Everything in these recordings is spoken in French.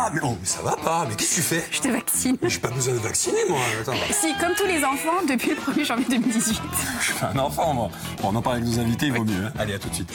Ah, mais ça va pas. Mais qu'est-ce que tu fais? Je te vaccine. J'ai pas besoin de vacciner, moi. Attends. Si, comme tous les enfants, depuis le 1er janvier 2018. Je suis un enfant, moi. Bon, on en parle avec nos invités, il vaut mieux. Hein. Allez, à tout de suite.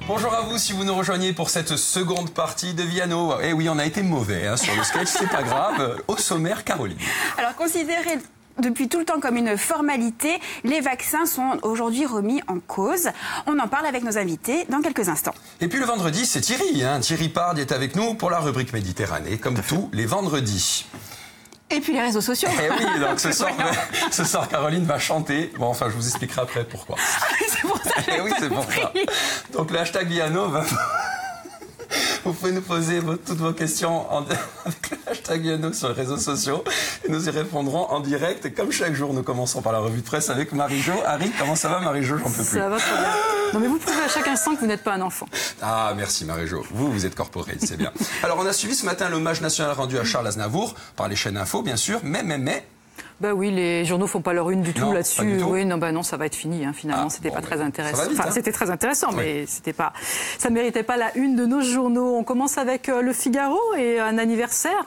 Bonjour à vous si vous nous rejoignez pour cette seconde partie de Viano. Eh oui, on a été mauvais hein, sur le sketch, c'est pas grave. Au sommaire, Caroline. Alors, considérez depuis tout le temps comme une formalité, les vaccins sont aujourd'hui remis en cause. On en parle avec nos invités dans quelques instants. Et puis le vendredi, c'est Thierry. Hein. Thierry Pard est avec nous pour la rubrique Méditerranée, comme tous les vendredis. Et puis les réseaux sociaux. Eh oui, donc ce soir, Caroline va chanter. Bon, enfin, je vous expliquerai après pourquoi. C'est pour ça. Eh oui, c'est pour ça. Donc le hashtag Viano va... Vous pouvez nous poser toutes vos questions avec le hashtag Viano sur les réseaux sociaux et nous y répondrons en direct. Et comme chaque jour, nous commençons par la revue de presse avec Marie-Jo. Harry, comment ça va, Marie-Jo? J'en peux plus. Ça va très bien. Non, mais vous prouvez à chaque instant que vous n'êtes pas un enfant. Ah, merci Marie-Jo. Vous êtes corporate, c'est bien. Alors, on a suivi ce matin l'hommage national rendu à Charles Aznavour par les chaînes info, bien sûr. Mais... Bah oui, les journaux font pas leur une du tout là-dessus. Oui, non, ça va être fini. Hein, finalement, c'était pas très intéressant. Vite, enfin, c'était très intéressant, mais c'était pas. Ça méritait pas la une de nos journaux. On commence avec Le Figaro et un anniversaire.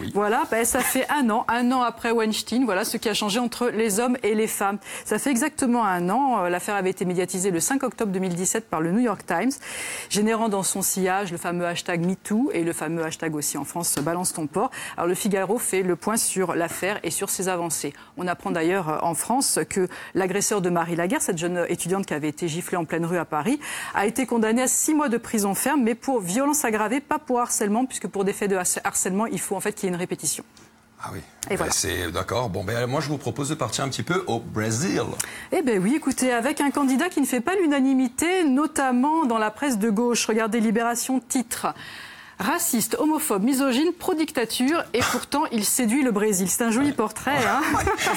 Oui. Voilà, ça fait un an après Weinstein, voilà ce qui a changé entre les hommes et les femmes. Ça fait exactement un an, l'affaire avait été médiatisée le 5 octobre 2017 par le New York Times, générant dans son sillage le fameux hashtag MeToo et le fameux hashtag aussi en France Balance ton porc. Alors le Figaro fait le point sur l'affaire et sur ses avancées. On apprend d'ailleurs en France que l'agresseur de Marie Laguerre, cette jeune étudiante qui avait été giflée en pleine rue à Paris, a été condamné à 6 mois de prison ferme, mais pour violence aggravée, pas pour harcèlement, puisque pour des faits de harcèlement, il faut en fait qu'il y ait une répétition. Ah oui, et voilà. C'est d'accord. Bon, moi je vous propose de partir un petit peu au Brésil. Eh bien oui, écoutez, avec un candidat qui ne fait pas l'unanimité, notamment dans la presse de gauche. Regardez Libération titre. Raciste, homophobe, misogyne, pro-dictature, et pourtant il séduit le Brésil. C'est un joli portrait. Hein.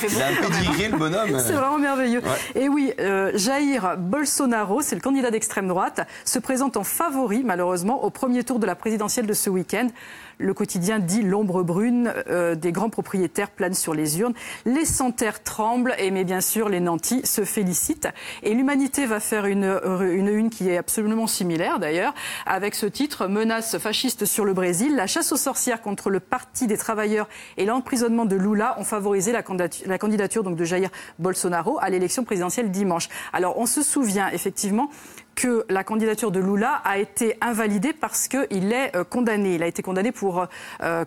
Il a un pédigré, le bonhomme. C'est vraiment merveilleux. Ouais. Et oui, Jair Bolsonaro, c'est le candidat d'extrême droite, se présente en favori, malheureusement, au premier tour de la présidentielle de ce week-end. Le quotidien dit l'ombre brune des grands propriétaires plane sur les urnes. Les sans-terre tremblent, mais bien sûr les nantis se félicitent. Et l'Humanité va faire une qui est absolument similaire d'ailleurs, avec ce titre « Menace fasciste sur le Brésil ». La chasse aux sorcières contre le Parti des travailleurs et l'emprisonnement de Lula ont favorisé la candidature donc, de Jair Bolsonaro à l'élection présidentielle dimanche. Alors on se souvient effectivement que la candidature de Lula a été invalidée parce qu'il est condamné. Il a été condamné pour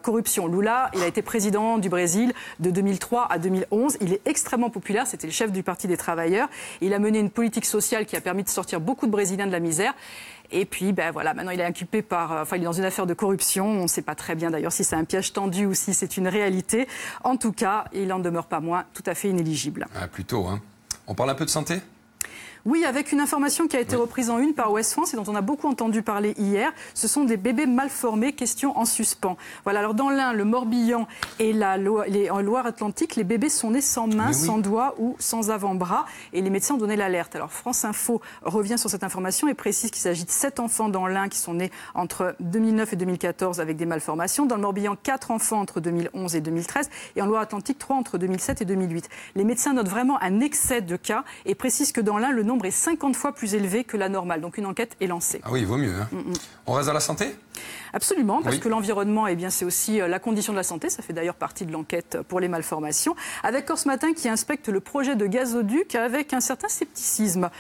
corruption. Lula, il a été président du Brésil de 2003 à 2011. Il est extrêmement populaire. C'était le chef du Parti des travailleurs. Il a mené une politique sociale qui a permis de sortir beaucoup de Brésiliens de la misère. Et puis, voilà, maintenant il est inculpé il est dans une affaire de corruption. On ne sait pas très bien d'ailleurs si c'est un piège tendu ou si c'est une réalité. En tout cas, il n'en demeure pas moins tout à fait inéligible. Ah, plutôt, hein. On parle un peu de santé ? Oui, avec une information qui a été reprise en une par Ouest France et dont on a beaucoup entendu parler hier. Ce sont des bébés mal formés, question en suspens. Voilà, alors dans l'Ain, le Morbihan et en Loire-Atlantique, les bébés sont nés sans main, sans doigts ou sans avant-bras et les médecins ont donné l'alerte. Alors France Info revient sur cette information et précise qu'il s'agit de 7 enfants dans l'Ain qui sont nés entre 2009 et 2014 avec des malformations. Dans le Morbihan, 4 enfants entre 2011 et 2013 et en Loire-Atlantique, 3 entre 2007 et 2008. Les médecins notent vraiment un excès de cas et précisent que dans l'Ain, le nombre est 50 fois plus élevé que la normale. Donc une enquête est lancée. Ah oui, il vaut mieux. Hein. On reste dans la santé ? Absolument, parce que l'environnement, c'est aussi la condition de la santé. Ça fait d'ailleurs partie de l'enquête pour les malformations. Avec Corse Matin qui inspecte le projet de gazoduc avec un certain scepticisme.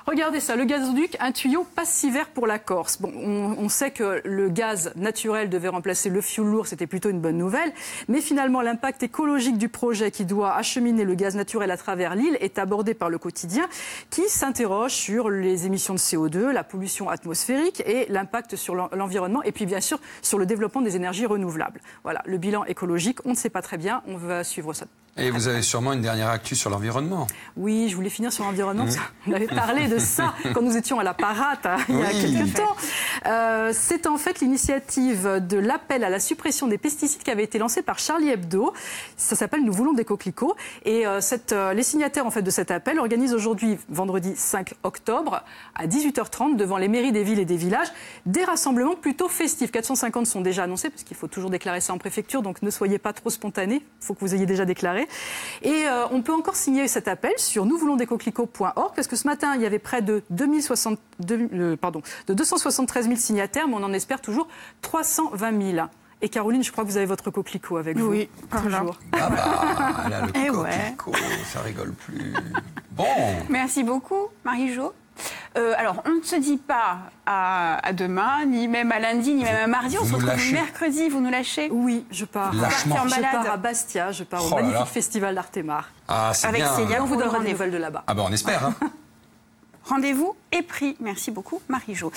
Regardez ça, le gazoduc, un tuyau pas si vert pour la Corse. Bon, on sait que le gaz naturel devait remplacer le fioul lourd, c'était plutôt une bonne nouvelle. Mais finalement, l'impact écologique du projet qui doit acheminer le gaz naturel à travers l'île est abordé par le quotidien qui s'interroge sur les émissions de CO2, la pollution atmosphérique et l'impact sur l'environnement et puis bien sûr sur le développement des énergies renouvelables. Voilà, le bilan écologique, on ne sait pas très bien, on va suivre ça. Et vous avez sûrement une dernière actu sur l'environnement. Oui, je voulais finir sur l'environnement. On avait parlé de ça quand nous étions à la Parade il y a quelques temps. C'est en fait l'initiative de l'appel à la suppression des pesticides qui avait été lancé par Charlie Hebdo. Ça s'appelle « Nous voulons des coquelicots ». Et les signataires en fait, de cet appel organisent aujourd'hui, vendredi 5 octobre, à 18h30, devant les mairies des villes et des villages, des rassemblements plutôt festifs. 450 sont déjà annoncés, parce qu'il faut toujours déclarer ça en préfecture, donc ne soyez pas trop spontanés, il faut que vous ayez déjà déclaré. Et on peut encore signer cet appel sur nousvoulonsdescoquelicots.org, parce que ce matin, il y avait près de 273 000 signataires, mais on en espère toujours 320 000. Et Caroline, je crois que vous avez votre coquelicot avec vous. Oui, toujours. Ah bah, là, le coquelicot, ça rigole plus. Bon. Merci beaucoup, Marie-Jo. Alors, on ne se dit pas à demain, ni même à lundi, ni même à mardi. On se retrouve mercredi, vous nous lâchez? Oui, je pars. Lâchement. Je pars à Bastia, je pars au magnifique festival d'Artemar. Ah, c'est avec bien. Célia, On vous donnera des rendez-vous nouvelles de là-bas. Ah ben, on espère, hein. Rendez-vous est pris. Merci beaucoup, Marie-Jo.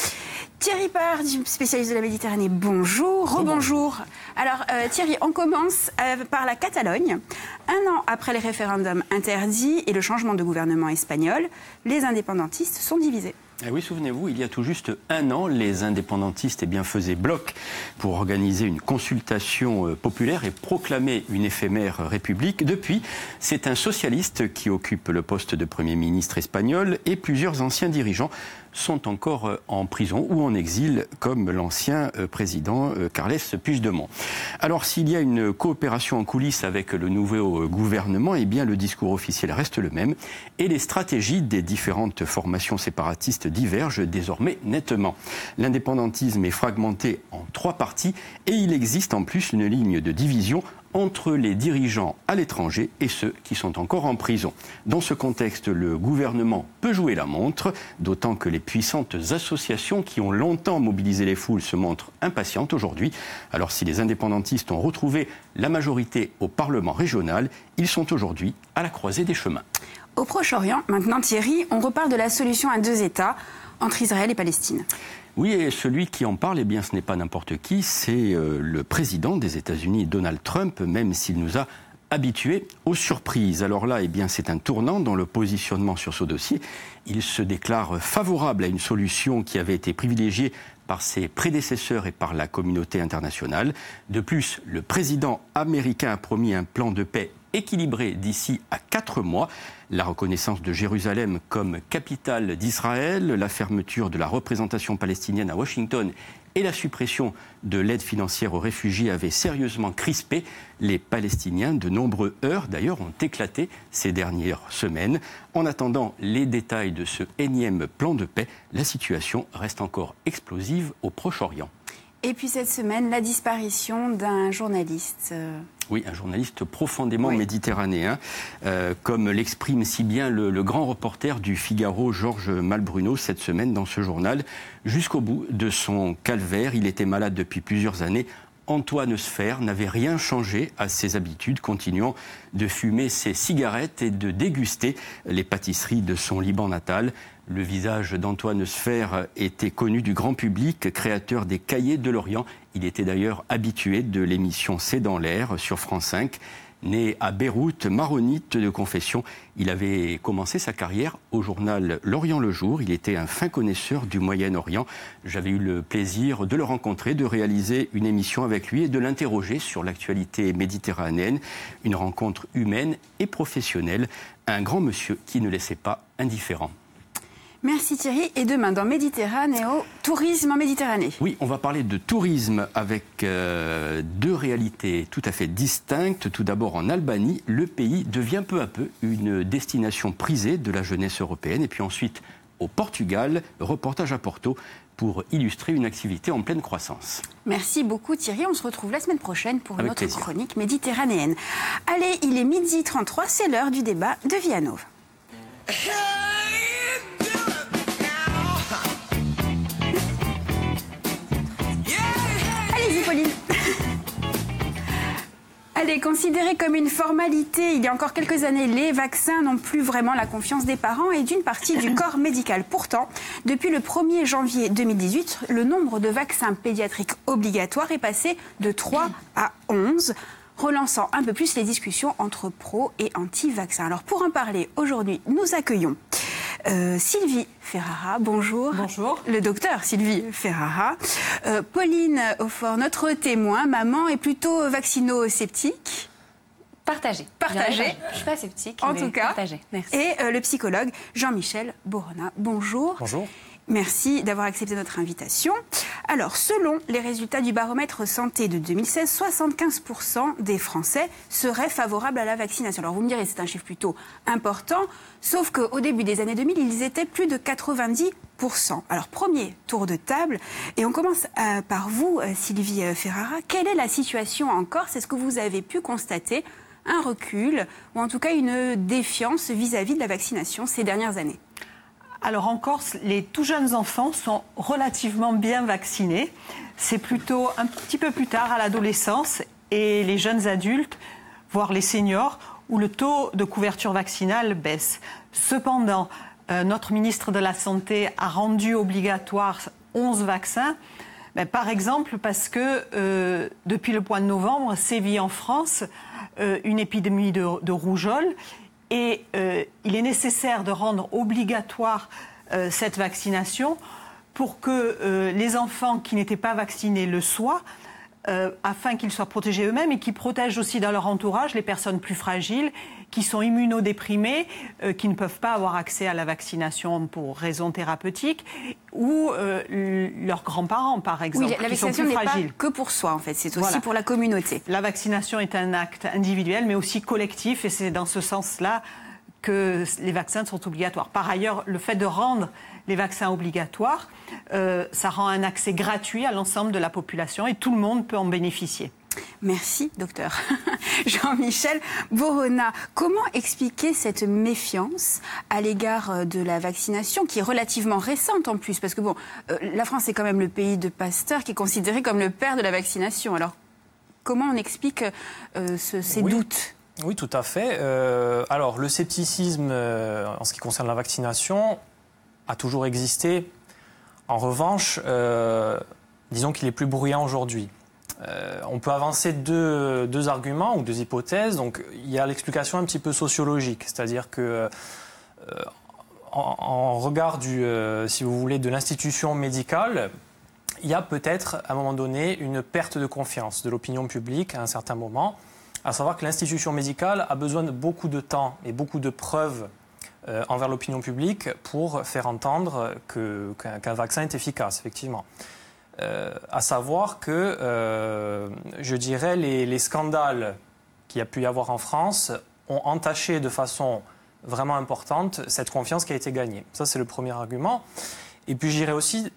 Thierry Part, spécialiste de la Méditerranée, bonjour. Rebonjour. Alors, Thierry, on commence par la Catalogne. 1 an après les référendums interdits et le changement de gouvernement espagnol, les indépendantistes sont divisés. Eh oui, souvenez-vous, il y a tout juste 1 an, les indépendantistes faisaient bloc pour organiser une consultation populaire et proclamer une éphémère république. Depuis, c'est un socialiste qui occupe le poste de Premier ministre espagnol et plusieurs anciens dirigeants sont encore en prison ou en exil, comme l'ancien président Carles Puigdemont. Alors, s'il y a une coopération en coulisses avec le nouveau gouvernement, eh bien, le discours officiel reste le même et les stratégies des différentes formations séparatistes divergent désormais nettement. L'indépendantisme est fragmenté en 3 parties et il existe en plus une ligne de division entre les dirigeants à l'étranger et ceux qui sont encore en prison. Dans ce contexte, le gouvernement peut jouer la montre, d'autant que les puissantes associations qui ont longtemps mobilisé les foules se montrent impatientes aujourd'hui. Alors si les indépendantistes ont retrouvé la majorité au Parlement régional, ils sont aujourd'hui à la croisée des chemins. Au Proche-Orient, maintenant Thierry, on reparle de la solution à 2 États entre Israël et Palestine. Oui, et celui qui en parle, eh bien, ce n'est pas n'importe qui, c'est le président des États-Unis, Donald Trump, même s'il nous a habitués aux surprises. Alors là, eh bien, c'est un tournant dans le positionnement sur ce dossier. Il se déclare favorable à une solution qui avait été privilégiée par ses prédécesseurs et par la communauté internationale. De plus, le président américain a promis un plan de paix équilibré d'ici à 4 mois. La reconnaissance de Jérusalem comme capitale d'Israël, la fermeture de la représentation palestinienne à Washington et la suppression de l'aide financière aux réfugiés avaient sérieusement crispé les Palestiniens. De nombreux heurts, d'ailleurs, ont éclaté ces dernières semaines. En attendant les détails de ce énième plan de paix, la situation reste encore explosive au Proche-Orient. Et puis cette semaine, la disparition d'un journaliste. Oui, un journaliste profondément méditerranéen, comme l'exprime si bien le grand reporter du Figaro, Georges Malbruno, cette semaine dans ce journal. Jusqu'au bout de son calvaire, il était malade depuis plusieurs années. Antoine Sfer n'avait rien changé à ses habitudes, continuant de fumer ses cigarettes et de déguster les pâtisseries de son Liban natal. Le visage d'Antoine Sfer était connu du grand public, créateur des Cahiers de l'Orient. Il était d'ailleurs habitué de l'émission C'est dans l'air sur France 5. Né à Beyrouth, maronite de confession, il avait commencé sa carrière au journal L'Orient le Jour. Il était un fin connaisseur du Moyen-Orient. J'avais eu le plaisir de le rencontrer, de réaliser une émission avec lui et de l'interroger sur l'actualité méditerranéenne. Une rencontre humaine et professionnelle. Un grand monsieur qui ne laissait pas indifférent. Merci Thierry. Et demain, dans Méditerranéo, tourisme en Méditerranée. Oui, on va parler de tourisme avec 2 réalités tout à fait distinctes. Tout d'abord, en Albanie, le pays devient peu à peu une destination prisée de la jeunesse européenne. Et puis ensuite, au Portugal, reportage à Porto pour illustrer une activité en pleine croissance. Merci beaucoup Thierry. On se retrouve la semaine prochaine pour une autre plaisir. Chronique méditerranéenne. Allez, il est 12h33, c'est l'heure du débat de Vianov. Allez-y, Pauline. Allez, considéré comme une formalité, il y a encore quelques années, les vaccins n'ont plus vraiment la confiance des parents et d'une partie du corps médical. Pourtant, depuis le 1er janvier 2018, le nombre de vaccins pédiatriques obligatoires est passé de 3 à 11, relançant un peu plus les discussions entre pro et anti-vaccins. Alors, pour en parler, aujourd'hui, nous accueillons Sylvie Ferrara, bonjour. Bonjour. Le docteur Sylvie Ferrara. Pauline Aufort, notre témoin, maman est plutôt vaccino-sceptique. Partagé. Je suis pas sceptique, en mais tout cas. partagé. Merci. Et le psychologue Jean-Michel Borona. Bonjour. Bonjour. Merci d'avoir accepté notre invitation. Alors, selon les résultats du baromètre santé de 2016, 75% des Français seraient favorables à la vaccination. Alors, vous me direz, c'est un chiffre plutôt important, sauf qu'au début des années 2000, ils étaient plus de 90%. Alors, premier tour de table, et on commence par vous, Sylvie Ferrara. Quelle est la situation en Corse? Est-ce que vous avez pu constater un recul, ou en tout cas une défiance vis-à-vis de la vaccination ces dernières années? Alors en Corse, les tout jeunes enfants sont relativement bien vaccinés. C'est plutôt un petit peu plus tard, à l'adolescence, et les jeunes adultes, voire les seniors, où le taux de couverture vaccinale baisse. Cependant, notre ministre de la Santé a rendu obligatoire 11 vaccins. Par exemple, parce que depuis le mois de novembre, sévit en France une épidémie de rougeole. Et il est nécessaire de rendre obligatoire cette vaccination pour que les enfants qui n'étaient pas vaccinés le soient, afin qu'ils soient protégés eux-mêmes et qui protègent aussi dans leur entourage les personnes plus fragiles, qui sont immunodéprimées, qui ne peuvent pas avoir accès à la vaccination pour raisons thérapeutiques, ou leurs grands-parents, par exemple, oui, la qui sont vaccination plus n'est fragiles. pas que pour soi, en fait, c'est aussi pour la communauté. La vaccination est un acte individuel, mais aussi collectif, et c'est dans ce sens-là que les vaccins sont obligatoires. Par ailleurs, le fait de rendre les vaccins obligatoires, ça rend un accès gratuit à l'ensemble de la population et tout le monde peut en bénéficier. Merci, docteur. Jean-Michel Borona, comment expliquer cette méfiance à l'égard de la vaccination, qui est relativement récente en plus? Parce que bon, la France est quand même le pays de Pasteur, qui est considéré comme le père de la vaccination. Alors, comment on explique ces doutes? Oui, tout à fait. Alors, le scepticisme en ce qui concerne la vaccination a toujours existé. En revanche, disons qu'il est plus bruyant aujourd'hui. On peut avancer deux arguments ou deux hypothèses. Donc, il y a l'explication un petit peu sociologique, c'est-à-dire que en regard si vous voulez, de l'institution médicale, il y a peut-être à un moment donné une perte de confiance de l'opinion publique à un certain moment, à savoir que l'institution médicale a besoin de beaucoup de temps et beaucoup de preuves envers l'opinion publique pour faire entendre qu'un vaccin est efficace, effectivement. À savoir que, je dirais, les scandales qu'il y a pu y avoir en France ont entaché de façon vraiment importante cette confiance qui a été gagnée. Ça, c'est le premier argument. Et puis, je dirais aussi,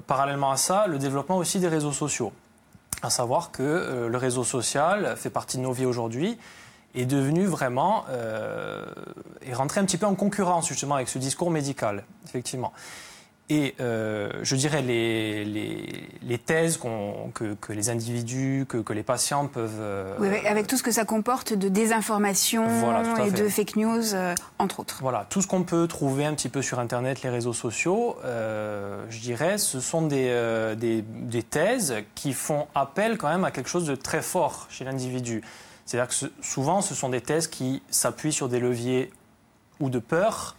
parallèlement à ça, le développement aussi des réseaux sociaux. À savoir que le réseau social fait partie de nos vies aujourd'hui, est devenu vraiment, est rentré un petit peu en concurrence justement avec ce discours médical, effectivement. Et je dirais les thèses que les individus, que les patients peuvent... Oui, avec tout ce que ça comporte de désinformation et de fake news, entre autres. Voilà, tout ce qu'on peut trouver un petit peu sur Internet, les réseaux sociaux, je dirais, ce sont des thèses qui font appel quand même à quelque chose de très fort chez l'individu. C'est-à-dire que souvent, ce sont des thèses qui s'appuient sur des leviers ou de peur,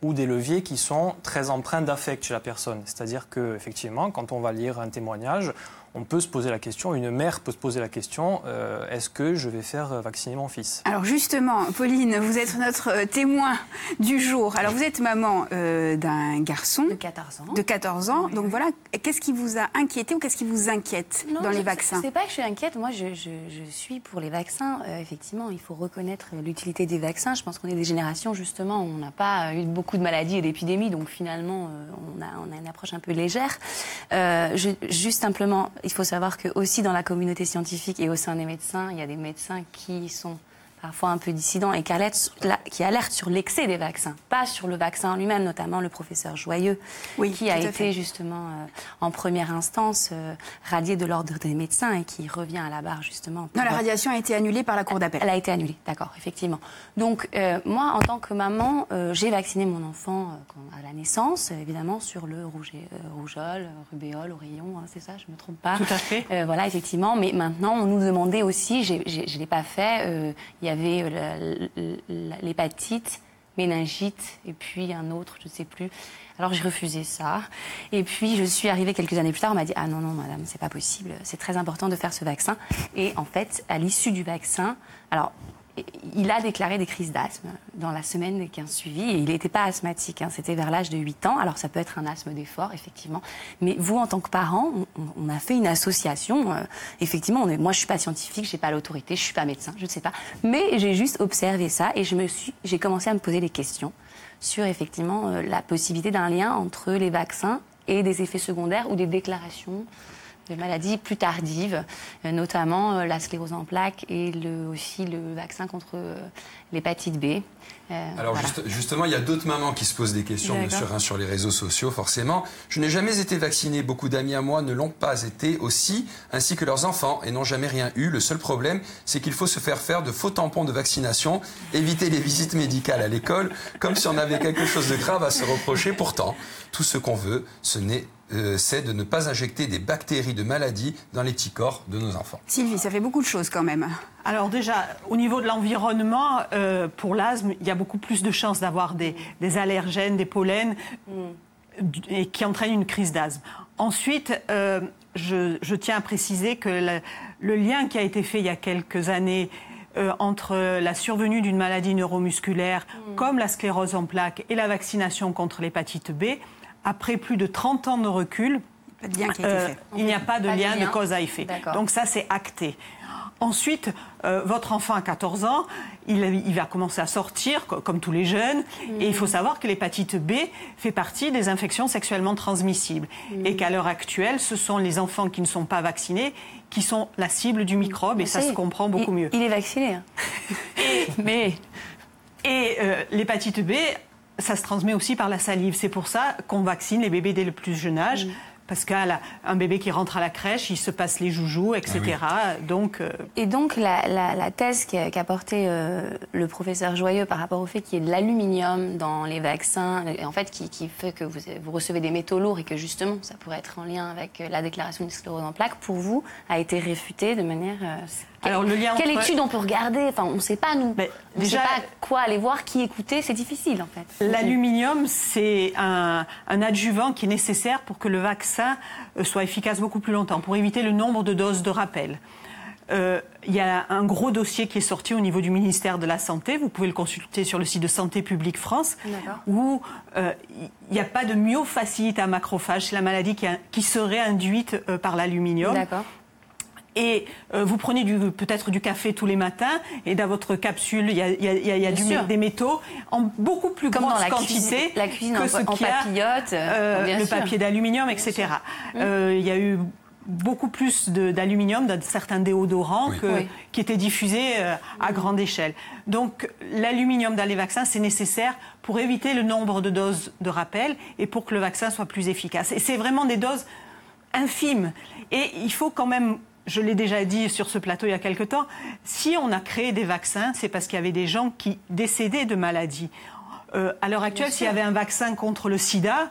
ou des leviers qui sont très empreints d'affect chez la personne. C'est-à-dire qu'effectivement, quand on va lire un témoignage, on peut se poser la question, une mère peut se poser la question, est-ce que je vais faire vacciner mon fils? Alors justement, Pauline, vous êtes notre témoin du jour. Alors vous êtes maman d'un garçon de 14 ans. De 14 ans. Oui. Donc voilà, qu'est-ce qui vous a inquiété ou qu'est-ce qui vous inquiète dans les vaccins? C'est pas que je suis inquiète, moi je suis pour les vaccins. Effectivement, il faut reconnaître l'utilité des vaccins. Je pense qu'on est des générations justement où on n'a pas eu beaucoup de maladies et d'épidémies, donc finalement on a une approche un peu légère. Juste simplement, il faut savoir que aussi dans la communauté scientifique et au sein des médecins, il y a des médecins qui sont parfois un peu dissidents et qui alertent sur l'excès des vaccins, pas sur le vaccin lui-même, notamment le professeur Joyeux, qui a été justement en première instance radié de l'ordre des médecins et qui revient à la barre justement. Non, la radiation a été annulée par la Cour d'appel. Elle a été annulée, d'accord, effectivement. Donc moi, en tant que maman, j'ai vacciné mon enfant à la naissance, évidemment, sur le rougeole, rubéole, oreillon, hein, c'est ça, je ne me trompe pas. Tout à fait. Voilà, effectivement, mais maintenant, on nous demandait aussi, je ne l'ai pas fait, il y avait l'hépatite, méningite, et puis un autre, je ne sais plus. Alors j'ai refusé ça. Et puis je suis arrivée quelques années plus tard, on m'a dit « Ah non, non, madame, c'est pas possible, c'est très important de faire ce vaccin. » Et en fait, à l'issue du vaccin, alors il a déclaré des crises d'asthme dans la semaine qui a suivi, et il n'était pas asthmatique, hein, c'était vers l'âge de 8 ans. Alors ça peut être un asthme d'effort, effectivement. Mais vous, en tant que parent, on a fait une association. Effectivement, moi je ne suis pas scientifique, je n'ai pas l'autorité, je ne suis pas médecin, je ne sais pas. Mais j'ai juste observé ça et j'ai commencé à me poser des questions sur effectivement la possibilité d'un lien entre les vaccins et des effets secondaires ou des déclarations de maladies plus tardives, notamment la sclérose en plaques et aussi le vaccin contre l'hépatite B. Alors voilà. Justement, il y a d'autres mamans qui se posent des questions, bien sûr, hein, sur les réseaux sociaux, forcément. Je n'ai jamais été vaccinée. Beaucoup d'amis à moi ne l'ont pas été aussi, ainsi que leurs enfants, et n'ont jamais rien eu. Le seul problème, c'est qu'il faut se faire de faux tampons de vaccination, éviter les visites médicales à l'école, comme si on avait quelque chose de grave à se reprocher. Pourtant, tout ce qu'on veut, c'est de ne pas injecter des bactéries de maladies dans les petits corps de nos enfants. Sylvie, ça fait beaucoup de choses quand même. Alors déjà, au niveau de l'environnement, pour l'asthme, il y a beaucoup plus de chances d'avoir des allergènes, des pollens, et qui entraînent une crise d'asthme. Ensuite, je tiens à préciser que le lien qui a été fait il y a quelques années entre la survenue d'une maladie neuromusculaire comme la sclérose en plaques et la vaccination contre l'hépatite B, après plus de 30 ans de recul, il n'y a pas de lien de cause à effet. Donc ça, c'est acté. Ensuite, votre enfant a 14 ans, il va commencer à sortir, comme tous les jeunes, et il faut savoir que l'hépatite B fait partie des infections sexuellement transmissibles. Et qu'à l'heure actuelle, ce sont les enfants qui ne sont pas vaccinés qui sont la cible du microbe, et ça se comprend beaucoup mieux. Il est vacciné. Hein. Et l'hépatite B, ça se transmet aussi par la salive. C'est pour ça qu'on vaccine les bébés dès le plus jeune âge. Parce qu'un bébé qui rentre à la crèche, il se passe les joujoux, etc. Ah oui. Donc, Et donc, la thèse qu'a portée le professeur Joyeux par rapport au fait qu'il y ait de l'aluminium dans les vaccins, en fait, qui fait que vous recevez des métaux lourds et que justement, ça pourrait être en lien avec la déclaration de sclérose en plaques, pour vous, a été réfutée de manière... Alors, le lien quelle entre... étude on peut regarder? Enfin, on ne sait pas, nous. On ne sait pas quoi aller voir, qui écouter. C'est difficile, en fait. L'aluminium, c'est un adjuvant qui est nécessaire pour que le vaccin soit efficace beaucoup plus longtemps, pour éviter le nombre de doses de rappel. Il y a un gros dossier qui est sorti au niveau du ministère de la Santé. Vous pouvez le consulter sur le site de Santé publique France, où il n'y a pas de myofasciite à macrophage. C'est la maladie qui serait induite par l'aluminium. D'accord. Et vous prenez peut-être du café tous les matins, et dans votre capsule, il y a des métaux en beaucoup plus grosse quantité la cuisine que ce en qu'il y a, papillote, le papier d'aluminium, etc. Il y a eu beaucoup plus d'aluminium dans certains déodorants qui étaient diffusés à grande échelle. Donc l'aluminium dans les vaccins, c'est nécessaire pour éviter le nombre de doses de rappel et pour que le vaccin soit plus efficace. Et c'est vraiment des doses infimes. Et il faut quand même... Je l'ai déjà dit sur ce plateau il y a quelque temps, si on a créé des vaccins, c'est parce qu'il y avait des gens qui décédaient de maladies. À l'heure actuelle, s'il y avait un vaccin contre le sida,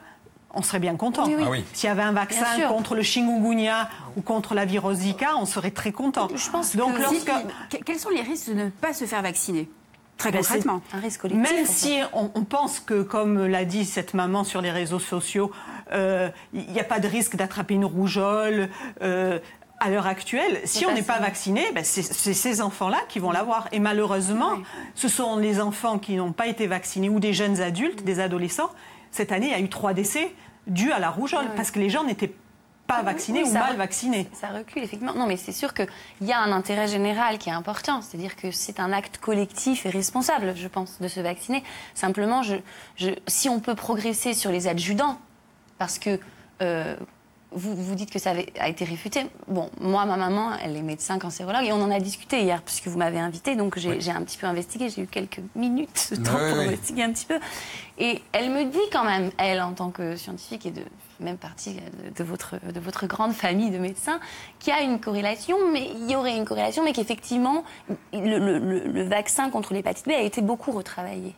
on serait bien content. S'il y avait un vaccin contre le chikungunya ou contre la virose Zika, on serait très content. Je pense quels sont les risques de ne pas se faire vacciner ? Très concrètement. Un risque collectif. Même si on pense que, comme l'a dit cette maman sur les réseaux sociaux, il n'y a pas de risque d'attraper une rougeole... À l'heure actuelle, si on n'est pas vacciné, c'est ces enfants-là qui vont l'avoir. Et malheureusement, ce sont les enfants qui n'ont pas été vaccinés ou des jeunes adultes, des adolescents. Cette année, il y a eu 3 décès dus à la rougeole parce que les gens n'étaient pas vaccinés ou mal vaccinés. Ça recule, effectivement. Non, mais c'est sûr qu'il y a un intérêt général qui est important. C'est-à-dire que c'est un acte collectif et responsable, je pense, de se vacciner. Simplement, si on peut progresser sur les adjudants, parce que... Vous dites que ça a été réfuté. Bon, moi, ma maman, elle est médecin cancérologue et on en a discuté hier puisque vous m'avez invitée. Donc j'ai un petit peu investigué. J'ai eu quelques minutes de temps pour investiguer un petit peu. Et elle me dit quand même, elle, en tant que scientifique et de même partie de votre grande famille de médecins, qu'il y a une corrélation, mais il y aurait une corrélation, mais qu'effectivement, le vaccin contre l'hépatite B a été beaucoup retravaillé.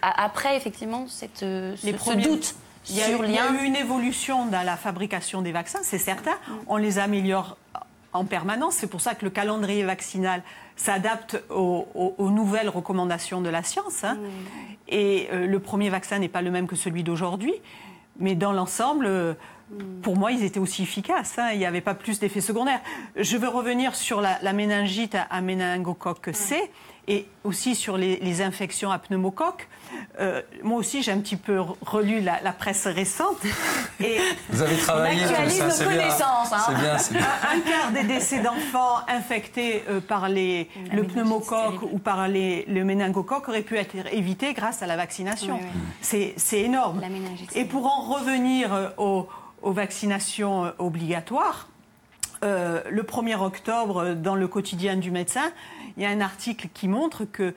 Après, effectivement, ce doute. Il y a eu une évolution dans la fabrication des vaccins, c'est certain. On les améliore en permanence. C'est pour ça que le calendrier vaccinal s'adapte aux nouvelles recommandations de la science. Hein. Et le premier vaccin n'est pas le même que celui d'aujourd'hui. Mais dans l'ensemble, pour moi, ils étaient aussi efficaces. Hein. Il n'y avait pas plus d'effets secondaires. Je veux revenir sur la méningite à méningocoque C et aussi sur les infections à pneumocoque. Moi aussi, j'ai un petit peu relu la presse récente. Et vous avez travaillé sur ça, c'est bien. C'est bien. Un quart des décès d'enfants infectés par le pneumocoque ou par le méningocoque aurait pu être évité grâce à la vaccination. C'est énorme. Et pour en revenir aux vaccinations obligatoires, le 1er octobre, dans le quotidien du médecin, il y a un article qui montre que,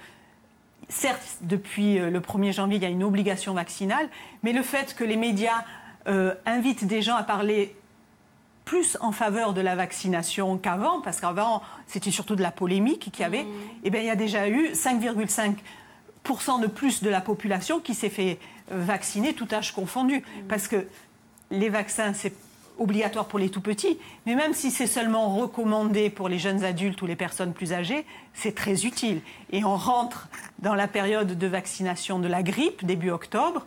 certes, depuis le 1er janvier, il y a une obligation vaccinale, mais le fait que les médias invitent des gens à parler plus en faveur de la vaccination qu'avant, parce qu'avant, c'était surtout de la polémique qu'il y avait, eh bien, il y a déjà eu 5,5% de plus de la population qui s'est fait vacciner, tout âge confondu. Parce que les vaccins, c'est obligatoire pour les tout-petits, mais même si c'est seulement recommandé pour les jeunes adultes ou les personnes plus âgées, c'est très utile. Et on rentre dans la période de vaccination de la grippe, début octobre.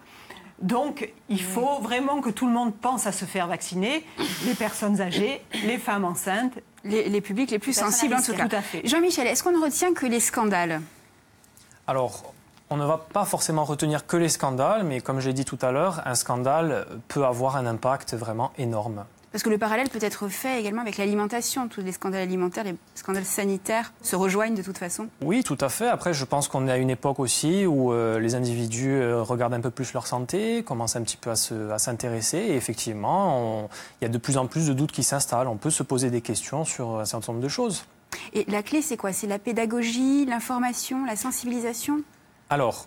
Donc, il faut vraiment que tout le monde pense à se faire vacciner, les personnes âgées, les femmes enceintes. Les publics les plus sensibles, en tout cas. Tout à fait. Jean-Michel, est-ce qu'on ne retient que les scandales ? Alors, on ne va pas forcément retenir que les scandales, mais comme j'ai dit tout à l'heure, un scandale peut avoir un impact vraiment énorme. Parce que le parallèle peut être fait également avec l'alimentation. Tous les scandales alimentaires, les scandales sanitaires se rejoignent de toute façon. Oui, tout à fait. Après, je pense qu'on est à une époque aussi où les individus regardent un peu plus leur santé, commencent un petit peu à s'intéresser. Et effectivement, il y a de plus en plus de doutes qui s'installent. On peut se poser des questions sur un certain nombre de choses. Et la clé, c'est quoi ? C'est la pédagogie, l'information, la sensibilisation ? Alors,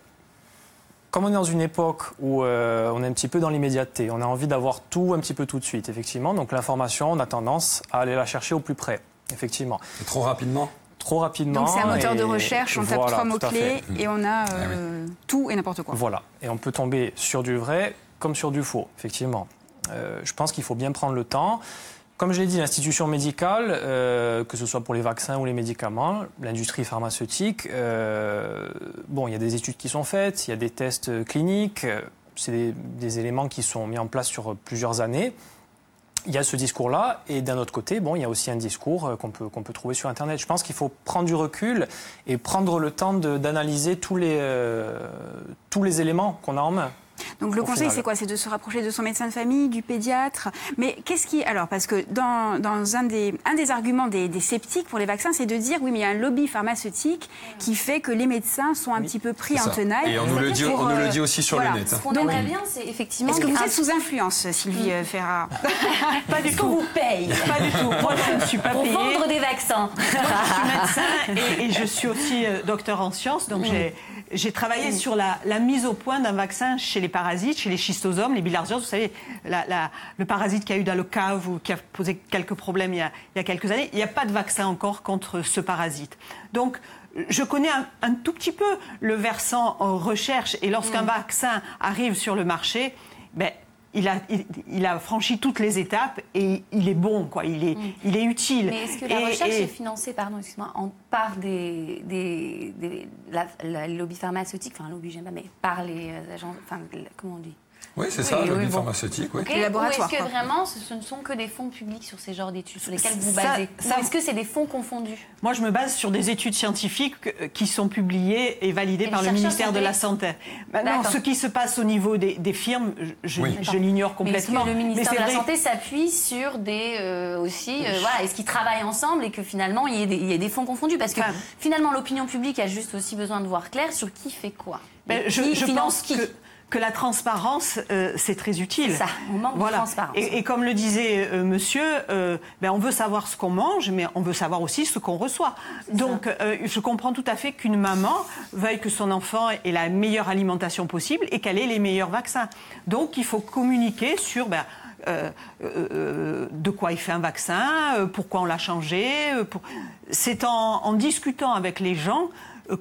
comme on est dans une époque où on est un petit peu dans l'immédiateté, on a envie d'avoir tout un petit peu tout de suite, effectivement. Donc l'information, on a tendance à aller la chercher au plus près, effectivement. Et trop rapidement ? Trop rapidement. Donc c'est un moteur de recherche, on tape 3 mots-clés et on a tout et n'importe quoi. Voilà, et on peut tomber sur du vrai comme sur du faux, effectivement. Je pense qu'il faut bien prendre le temps. Comme je l'ai dit, l'institution médicale, que ce soit pour les vaccins ou les médicaments, l'industrie pharmaceutique, bon, il y a des études qui sont faites, il y a des tests cliniques, c'est des éléments qui sont mis en place sur plusieurs années. Il y a ce discours-là, et d'un autre côté, bon, il y a aussi un discours qu'on peut trouver sur Internet. Je pense qu'il faut prendre du recul et prendre le temps d'analyser tous les éléments qu'on a en main. Donc le conseil, c'est quoi ? C'est de se rapprocher de son médecin de famille, du pédiatre. Mais qu'est-ce qui... Alors, parce que dans un des arguments des sceptiques pour les vaccins, c'est de dire, oui, mais il y a un lobby pharmaceutique qui fait que les médecins sont un petit peu pris en tenaille. Et on nous le dit aussi sur le net. Ce qu'on aimerait bien, c'est effectivement... Est-ce que vous êtes sous influence, Sylvie Ferrat ? Pas du tout. Vous paye. Pas du tout. Moi, je ne suis pas payée. Pour vendre des vaccins. Moi, je suis médecin et je suis aussi docteur en sciences. Donc, j'ai travaillé sur la mise au point d'un vaccin chez les parasites, chez les schistosomes, les bilharzioses. Vous savez, le parasite qui a eu dans le cave ou qui a posé quelques problèmes il y a quelques années. Il n'y a pas de vaccin encore contre ce parasite. Donc, je connais un tout petit peu le versant recherche. Et lorsqu'un vaccin arrive sur le marché, ben, il a franchi toutes les étapes et il est bon, quoi. Il est utile. Mais est-ce que la recherche est financée, par la lobby pharmaceutique, enfin lobby j'aime pas, mais par les agences, enfin comment on dit ? Oui, c'est ça, le lobby pharmaceutique. Oui. Okay. Ou est-ce que vraiment ce ne sont que des fonds publics sur ces genres d'études sur lesquels vous basez ? Ou est-ce que c'est des fonds confondus ? Moi, je me base sur des études scientifiques qui sont publiées et validées par le ministère de la Santé. Maintenant, ce qui se passe au niveau des firmes, je l'ignore complètement. Mais est-ce que le ministère de la Santé s'appuie sur des voilà, est-ce qu'ils travaillent ensemble et que finalement il y ait des fonds confondus ? Parce que finalement, l'opinion publique a juste aussi besoin de voir clair sur qui fait quoi. Je pense que la transparence, c'est très utile. C'est ça, on manque de transparence. Et comme le disait monsieur, on veut savoir ce qu'on mange, mais on veut savoir aussi ce qu'on reçoit. Donc, je comprends tout à fait qu'une maman veuille que son enfant ait la meilleure alimentation possible et qu'elle ait les meilleurs vaccins. Donc, il faut communiquer sur... de quoi il fait un vaccin, pourquoi on l'a changé. C'est en discutant avec les gens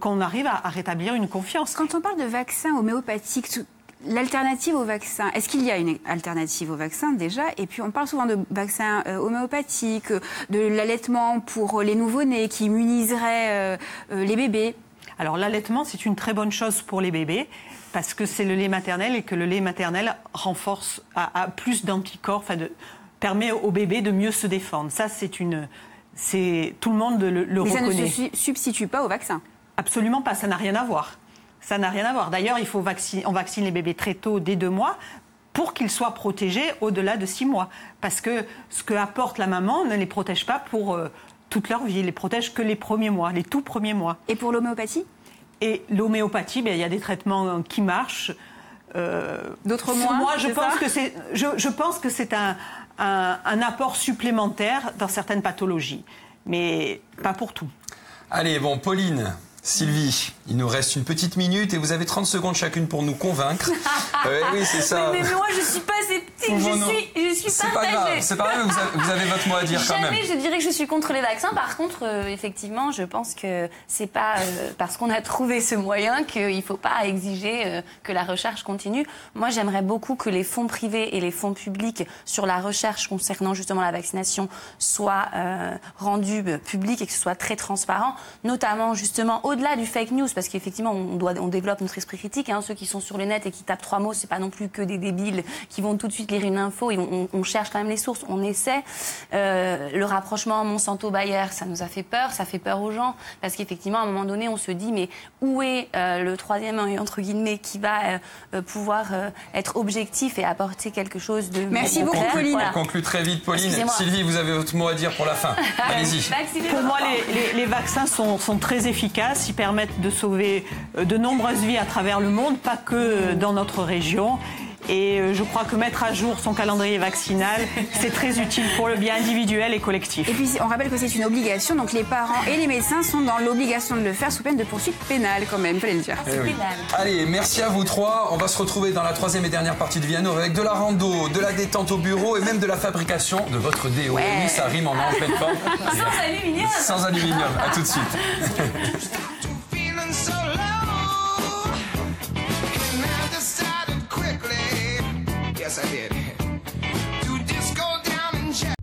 qu'on arrive à rétablir une confiance. Quand on parle de vaccins homéopathiques, l'alternative au vaccin, est-ce qu'il y a une alternative au vaccin déjà? Et puis on parle souvent de vaccins homéopathiques, de l'allaitement pour les nouveau-nés qui immuniserait les bébés. Alors l'allaitement, c'est une très bonne chose pour les bébés parce que c'est le lait maternel et que le lait maternel renforce, a plus d'anticorps, permet au bébé de mieux se défendre. Ça, tout le monde le reconnaît. Mais ça ne se substitue pas au vaccin? Absolument pas, ça n'a rien à voir. Ça n'a rien à voir. D'ailleurs, on vaccine les bébés très tôt, dès 2 mois, pour qu'ils soient protégés au-delà de 6 mois. Parce que ce que apporte la maman ne les protège pas pour toute leur vie. Il les protège que les premiers mois, les tout premiers mois. Et pour l'homéopathie? Et l'homéopathie, il y a des traitements qui marchent. D'autres moins? Moi, je pense que c'est un apport supplémentaire dans certaines pathologies. Mais pas pour tout. Allez, bon, Pauline, Sylvie, il nous reste une petite minute et vous avez 30 secondes chacune pour nous convaincre. Oui, c'est ça. Mais moi, je suis pas sceptique, je suis partagée. C'est pas grave, vous avez votre mot à dire quand même. Jamais je dirais que je suis contre les vaccins. Par contre, effectivement, je pense que c'est pas parce qu'on a trouvé ce moyen qu'il faut pas exiger que la recherche continue. Moi, j'aimerais beaucoup que les fonds privés et les fonds publics sur la recherche concernant justement la vaccination soient rendus publics et que ce soit très transparent, notamment justement au-delà du fake news, parce qu'effectivement, on développe notre esprit critique. Hein, ceux qui sont sur le net et qui tapent 3 mots, c'est pas non plus que des débiles qui vont tout de suite lire une info. Et on cherche quand même les sources, on essaie. Le rapprochement Monsanto-Bayer, ça nous a fait peur, ça fait peur aux gens, parce qu'effectivement, à un moment donné, on se dit, mais où est le troisième œil, entre guillemets, qui va pouvoir être objectif et apporter quelque chose de... Merci beaucoup, Pauline. On conclut très vite, Pauline. Sylvie, vous avez votre mot à dire pour la fin. Allez-y. Pour moi, les vaccins sont très efficaces. Ils permettent de sauver de nombreuses vies à travers le monde, pas que dans notre région. Et je crois que mettre à jour son calendrier vaccinal, c'est très utile pour le bien individuel et collectif. Et puis, on rappelle que c'est une obligation, donc les parents et les médecins sont dans l'obligation de le faire sous peine de poursuite pénale quand même, fallait le dire. Oui. Allez, merci à vous 3. On va se retrouver dans la 3e et dernière partie de Viano avec de la rando, de la détente au bureau et même de la fabrication de votre déo. Ouais. Oui, ça rime, on est en pleine forme. Sans aluminium. Sans aluminium, à tout de suite. Yes, I did. You just go down and check.